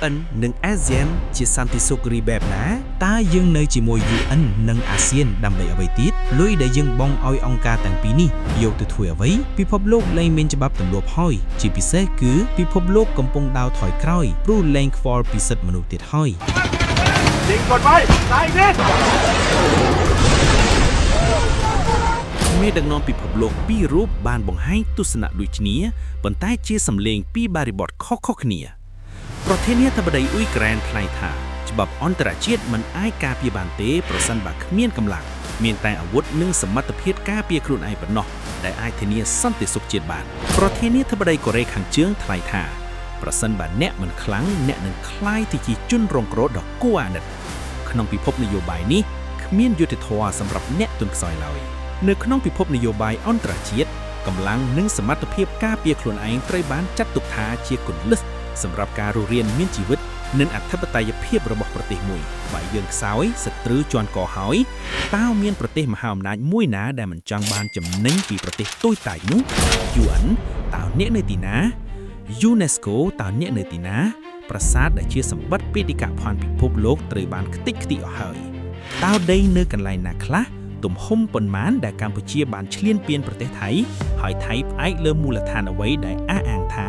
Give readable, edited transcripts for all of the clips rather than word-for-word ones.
UN និង ASEAN ជាសន្តិសុខរីបែបណាតើយើងនៅជាមួយ UN និង ASEAN ដើម្បីអ្វីទៀតលុយដែលយើងបង់ឲ្យអង្គការទាំងពីរនេះយកទៅធ្វើអ្វីពិភពលោកលែងមានច្បាប់ទម្លាប់ហើយជាពិសេសគឺពិភពលោកកំពុងដើរថយក្រោយព្រោះលែងខ្វល់ពីសិទ្ធិមនុស្សទៀតហើយยิงกดไว้ตายนิดមេដឹកនាំពិភពលោកពីររូបបានបង្ហាញទស្សនៈដូចគ្នាប៉ុន្តែជាសម្លេងពីបរិបទខុសៗគ្នាប្រធានាធិបតីអ៊ុយក្រែនថ្លែងថាច្បាប់អន្តរជាតិមិនអាចការពារបានទេប្រសិនបើគ្មានកម្លាំងមានតែអាវុធនិងសមត្ថភាពការពារខ្លួនឯងប៉ុណ្ណោះដែលអាចធានាសន្តិសុខជាតិបានប្រធានាធិបតីកូរ៉េខាងជើងថ្លែងថាប្រសិនបើអ្នកមិនខ្លាំងអ្នកនឹងក្លាយទៅជាជនរងគ្រោះដ៏គួរអាណិតក្នុងពិភពនយោបាយនេះគ្មានយុត្តិធម៌សម្រាប់អ្នកទន់ខ្សោយឡើយនៅក្នុងពិភពនយោបាយអន្តរជាតិកម្លាំងនិងសមត្ថភាពការពារខ្លួនឯងត្រូវបានចាត់ទុកថាជាគន្លឹះសម្រាប់ការរស់រានមានជីវិតនិងអធិបតេយ្យភាពរបស់ប្រទេសមួយបើយើងខ្សោយសត្រូវជន់កហើយតើមានប្រទេសមហាអំណាចមួយណាដែលមិនចង់បានចំណេញពីប្រទេសតូចតាចនោះ UN តើអ្នកនៅទីណា UNESCO តើអ្នកនៅទីណាប្រាសាទដែលជាសម្បត្តិបេតិកភណ្ឌពិភពលោកត្រូវបានខ្ទេចខ្ទីអស់ហើយតើដីនៅកន្លែងណាខ្លះទំហំប៉ុន្មានដែលកម្ពុជាបានឈ្លានពានប្រទេសថៃហើយថៃផ្អែកលើមូលដ្ឋានអ្វីដែលអះអាងថា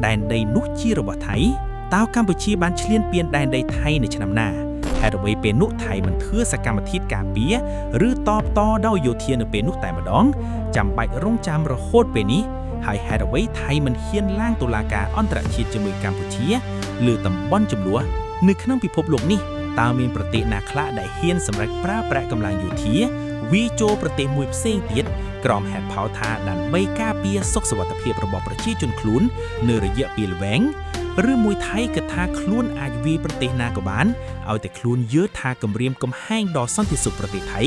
ដែនដីនោះជារបស់ថៃតើកម្ពុជាបានឈ្លានពានដែនដីថៃនៅឆ្នាំណាហេតុអ្វីពេលនោះថៃមិនធ្វើសកម្មភាពការពារឬតបតដោយយោធានៅពេលនោះតែម្ដងចាំបាច់រងចាំរហូតពេលនេះហើយហេតុអ្វីថៃមិនហ៊ានឡើងតុលាការអន្តរជាតិជាមួយកម្ពុជាលើតំបន់ចំនួននៅក្នុងពិភពលោកនេះតើមានប្រទេសណាខ្លះដែលហ៊ានសម្រេចប្រើប្រាស់កម្លាំងយោធាវាចូលប្រទេសមួយផ្សេងទៀតក្រោមហេតុផលថាដើម្បីការពារសុខសុវត្ថិភាពរបស់ប្រជាជនខ្លួននៅរយៈពេលវែងឬមួយថៃគិតថាខ្លួនអាចវាយប្រទេសណាក៏បានឲ្យតែខ្លួនយល់ថាគម្រាមកំហែងដល់សន្តិសុខប្រទេសថៃ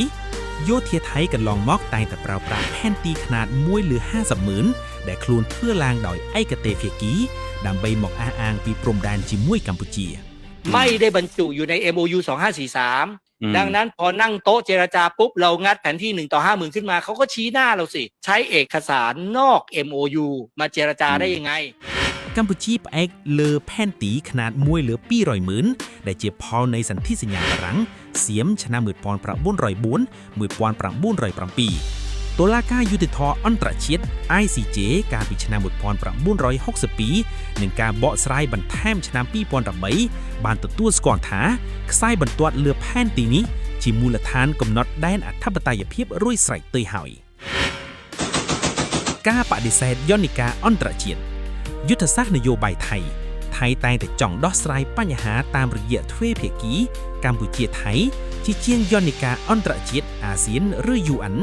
យោធាថៃកន្លងមកតែងតែប្រើប្រាស់ផែនទីខ្នាត1 លើ 50,000 ដែលខ្លួនធ្វើឡើងដោយឯកតេយ្យភាគីដើម្បីមកអះអាងពីព្រំដែនជាមួយកម្ពុជាไม่ได้บรรจุอยู่ใน MOU 2543ดังนั้นพอนั่งโต๊ะเจรจาปุ๊บเรางัดแผนที่1 ต่อ 50,000ขึ้นมาเขาก็ชี้หน้าเราสิใช้เอกสารนอก MOU มาเจรจาได้ยังไงកម្ពុជាផ្អែកលើផែនទីខ្នាត1 លើ 200,000 ដែលជាផលនៃសន្ធិសញ្ញាបារាំងសៀមឆ្នាំ1904-1907តុលាការយុត្តិធម៌អន្តរជាតិ ICJ កាលពីឆ្នាំ1962និងការបកស្រាយបន្ថែមឆ្នាំ2013បានទទួលស្គាល់ថាខ្សែបន្ទាត់លើផែនទីនេះជាមូលដ្ឋានកំណត់ដែនអធិបតេយ្យភាពរួចស្រេចទៅហើយការបដិសេធយន្តការអន្តរជាតិយុទ្ធសាស្ត្រនយោបាយថៃតែងតែចង់ដោះស្រាយបញ្ហាតាមរយៈទ្វេភាគីកម្ពុជាថៃជាជាងយន្តការអន្តរជាតិអាស៊ានឬ UN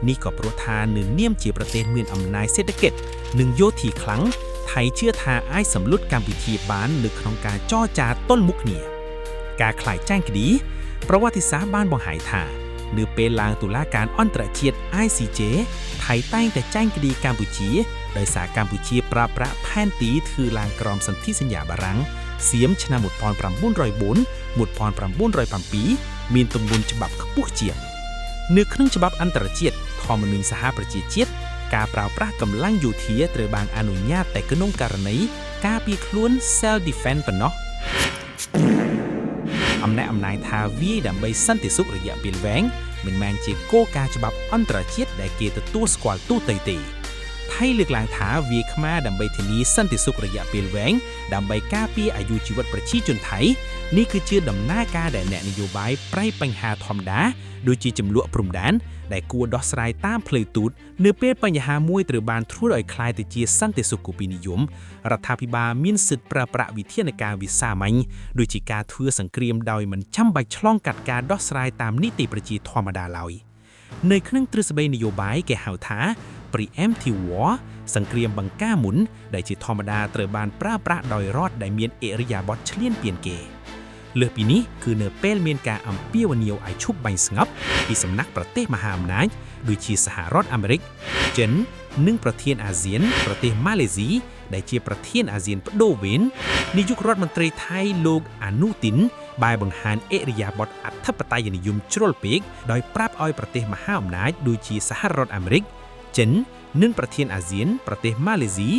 នេះក៏ព្រោះថានៅនាមជាប្រទេសមានអំណាចសេដ្ឋកិច្ចនិងយោធាខ្លាំងថៃជឿថាអាចសម្លុតកម្ពុជាបាននៅក្នុងការចរចាទល់មុខគ្នាការខ្លាយចាញ់ក្តីប្រវត្តិសាស្ត្របានបង្ហាញថានៅពេលឡើងតុលាការអន្តរជាតិ ICJ ថៃតែងតែចាញ់ក្តីកម្ពុជាដោយសារកម្ពុជាប្រើប្រាស់ផែនទីធ្វើឡើងក្រោមសន្ធិសញ្ញាបារាំងសៀមឆ្នាំ1904-1907មានទម្ងន់ច្បាប់ខ្ពស់ជាងនៅក្នុងច្បាប់អន្តរជាតិធម្មនុញ្ញសហប្រជាជាតិការប្រើប្រាស់កម្លាំងយោធាត្រូវបានអនុញ្ញាតតែក្នុងករណីការពារខ្លួន self defense ប៉ុណ្ណោះអំណាចថាវាយដើម្បីសន្តិសុខរយៈពេលវែងមិនមែនជាគោលការណ៍ច្បាប់អន្តរជាតិដែលគេទទួលស្គាល់ទូទៅទេថៃលើកឡើងថាវាខ្មែរដើម្បីធានាសន្តិសុខរយៈពេលវែងដើម្បីការពារអាយុជីវិតប្រជាជនថៃនេះគឺជាដំណើរការដែលអ្នកនយោបាយប្រែបញ្ហាធម្មតាដូចជាចំនួនព្រំដែនដែលគួរដោះស្រាយតាមផ្លូវទូតនៅពេលបញ្ហាមួយត្រូវបានធ្វើឲ្យคล้ายទៅជាសន្តិសុខគោលនិយមរដ្ឋាភិបាលមានសិទ្ធិប្រើប្រាស់វិធានការវិសាមញ្ញដូចជាការធ្វើសង្គ្រាមដោយមិនចាំបាច់ឆ្លងកាត់ការដោះស្រាយតាមនីតិប្រជាធម្មតាឡើយនៅក្នុងទ្រឹស្ដីនយោបាយគេហៅថា preemptive war សង្គ្រាមបង្ការមុនដែលជាធម្មតាត្រូវបានប្រើប្រាស់ដោយរដ្ឋដែលមានឥរិយាបថឈ្លានពានគេលើសពីនេះគឺនៅពេលមានការអំពាវនាវឲ្យឈប់បាញ់ស្ងប់ពីសំណាក់ប្រទេសមហាអំណាចដូចជាសហរដ្ឋអាមេរិកចិននិងប្រធានអាស៊ានប្រទេសម៉ាឡេស៊ីដែលជាប្រធានអាស៊ានបដូវវេននាយករដ្ឋមន្ត្រីថៃលោកអនុទីនបែបបង្ហាញឥរិយាបថអធិបតេយ្យនិយមជ្រុលពេកដោយប្រាប់ឲ្យប្រទេសមហាអំណាចដូចជាសហរដ្ឋអាមេរិកចិននិងប្រធានអាស៊ានប្រទេសម៉ាឡេស៊ី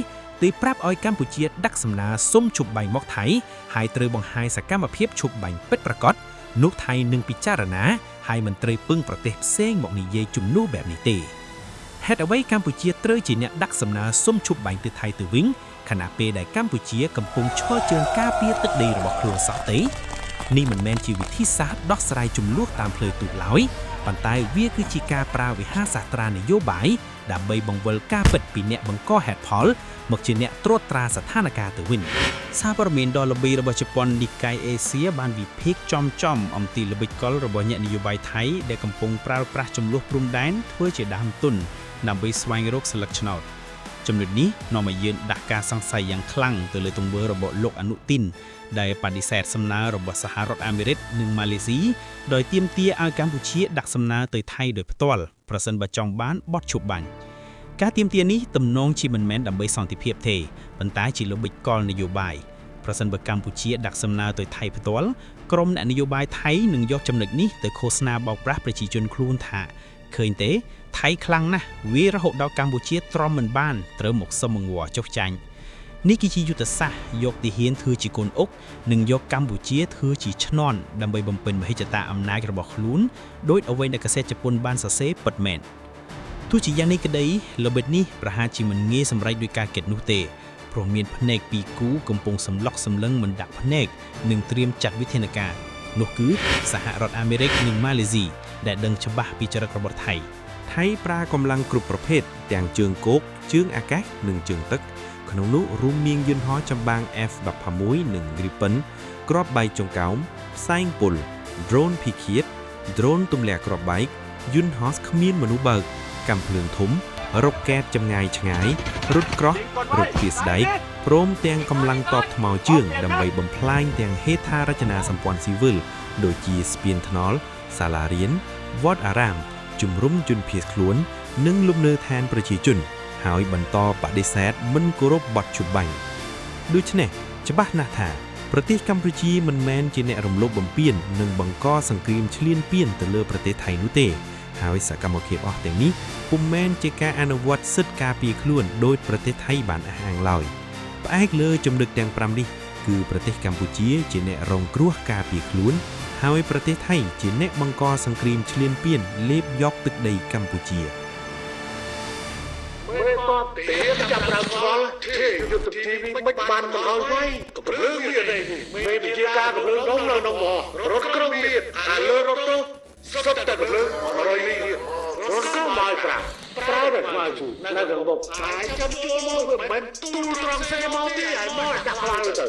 ទីប្រាប់ឲ្យកម្ពុជាដាក់សំណើសុំជប់បាញ់មកថៃហើយត្រូវបង្ហាញសកម្មភាពជប់បាញ់ពិតប្រាកដនោះថៃនឹងពិចារណាហើយមិនត្រូវពឹងប្រទេសផ្សេងមកនិយាយជំនួសបែបនេះទេហេតុអ្វីកម្ពុជាត្រូវជាអ្នកដាក់សំណើសុំជប់បាញ់ទៅថៃទៅវិញខណៈពេលដែលកម្ពុជាកំពុងឈរជើងការពារទឹកដីរបស់ខ្លួនសោះទេនេះមិនមែនជាវិធីសាស្ត្រដោះស្រាយជំនួសតាមផ្លូវទូកឡើយប៉ុន្តែវាគឺជាការប្រើវិហារសាស្ត្រានយោបាយដើម្បីបង្វិលការពិតពីអ្នកបង្កហេតុផលមកជាអ្នកត្រួតត្រាស្ថានភាពទៅវិញសារព័ត៌មានដ៏ល្បីរបស់ជប៉ុន Nikkei Asia បានវិភាគចំអំពីល្បិចកលរបស់អ្នកនយោបាយថៃដែលកំពុងប្រើប្រាស់ចំនួនព្រំដែនធ្វើជាដើមទុនដើម្បីស្វែងរកស្លឹកឆ្នោតចំណុចនេះនាំឲ្យយើងដាក់ការសង្ស័យយ៉ាងខ្លាំងទៅលើទង្វើរបស់លោកអនុទីនដែលបដិសេធសំណើរបស់សហរដ្ឋអាមេរិកនិងម៉ាឡេស៊ីដោយទាមទារឲ្យកម្ពុជាដាក់សំណើទៅថៃដោយផ្ទាល់ប្រសិនបើចង់បានបទឈប់បាញ់ការទាមទារនេះទំនងជាមិនមែនដើម្បីសន្តិភាពទេប៉ុន្តែជាល្បិចកលនយោបាយប្រសិនបើកម្ពុជាដាក់សំណើទៅថៃផ្ទាល់ក្រុមអ្នកនយោបាយថៃនឹងយកចំណុចនេះទៅឃោសនាបោកប្រាស់ប្រជាជនខ្លួនថាឃើញទេថៃខ្លាំងណាស់វារហូតដល់កម្ពុជាទ្រាំមិនបានត្រូវមកសុំអង្វរចុះចាញ់នេះគឺជាយុទ្ធសាស្ត្រយកទីហ៊ានធ្វើជាកូនអុកនិងយកកម្ពុជាធ្វើជាឈ្នន់ដើម្បីបំពេញមហិច្ឆតាអំណាចរបស់ខ្លួនដោយអ្វីដែលកាសែតជប៉ុនបានសរសេរពិតមែនទោះជាយ៉ាងនេះក្តីល្បិចនេះប្រហែលជាមិនងាយសម្រេចដោយការគិតនោះទេព្រោះមានភ្នែកពីរគូកំពុងសម្លុកសម្លឹងមិនដាក់ភ្នែកនិងត្រៀមចាត់វិធានការនោះគឺសហរដ្ឋអាមេរិកនិងម៉ាឡេស៊ីដែលដឹងច្បាស់ពីចរិតរបស់ថៃប្រើកម្លាំងគ្រប់ប្រភេទទាំងជើងគោកជើងអាកាសនិងជើងទឹកក្នុងនោះរួមមានយន្តហោះចម្បាំង F-16 និង Gripen គ្រាប់បែកចង្កោមផ្សែងពុល drone ភីឃាត drone ទម្លាក់គ្រាប់បែកយន្តហោះគ្មានមនុស្សបើកកាំភ្លើងធំរ៉ុកកែតចម្ងាយឆ្ងាយរត់ក្រោះរត់ពីស្ដែកព្រមទាំងកម្លាំងតបថ្មជើងដើម្បីបំផ្លាញទាំងហេដ្ឋារចនាសម្ព័ន្ធស៊ីវិលដូចជាស្ពានថ្នល់សាលារៀនវត្តអារាមជំរុំជនភៀសខ្លួននិងលំនៅឋានប្រជាជនហើយបន្តបដិសេធមិនគោរពបទជប់បាញ់ដូច្នេះច្បាស់ណាស់ថាប្រទេសកម្ពុជាមិនមែនជាអ្នករំលោភបំពាននិងបង្កសង្គ្រាមឈ្លានពានទៅលើប្រទេសថៃនោះទេហើយសកម្មភាពអស់ទាំងនេះពុំមែនជាការអនុវត្តសិទ្ធិការពារខ្លួនដោយប្រទេសថៃបានអះអាងឡើយផ្អែកលើចំណុចទាំង5នេះគឺប្រទេសកម្ពុជាជាអ្នករងគ្រោះការពារខ្លួនហើយប្រទេសថៃជាអ្នកបង្កសង្គ្រាមឈ្លានពានលេបយកទឹកដីកម្ពុជាទេចាប់ដើមស្គាល់ទេយុទ្ធវិធីមិនបានមកឲ្យໄວកំភ្លើងមានទេមេវិជាការកំភ្លើងដុំនៅក្នុងរថក្រុងមានអាលើរថនោះសុទ្ធតែកំភ្លើង100លីទៀតរថក្រុងមកប្រើតែខ្មៅជូនៅក្នុងបបឆាយចាំចូលមកវាមិនមែនទូលត្រង់សេមកទេឲ្យមកដាក់ខ្លាំងទៅ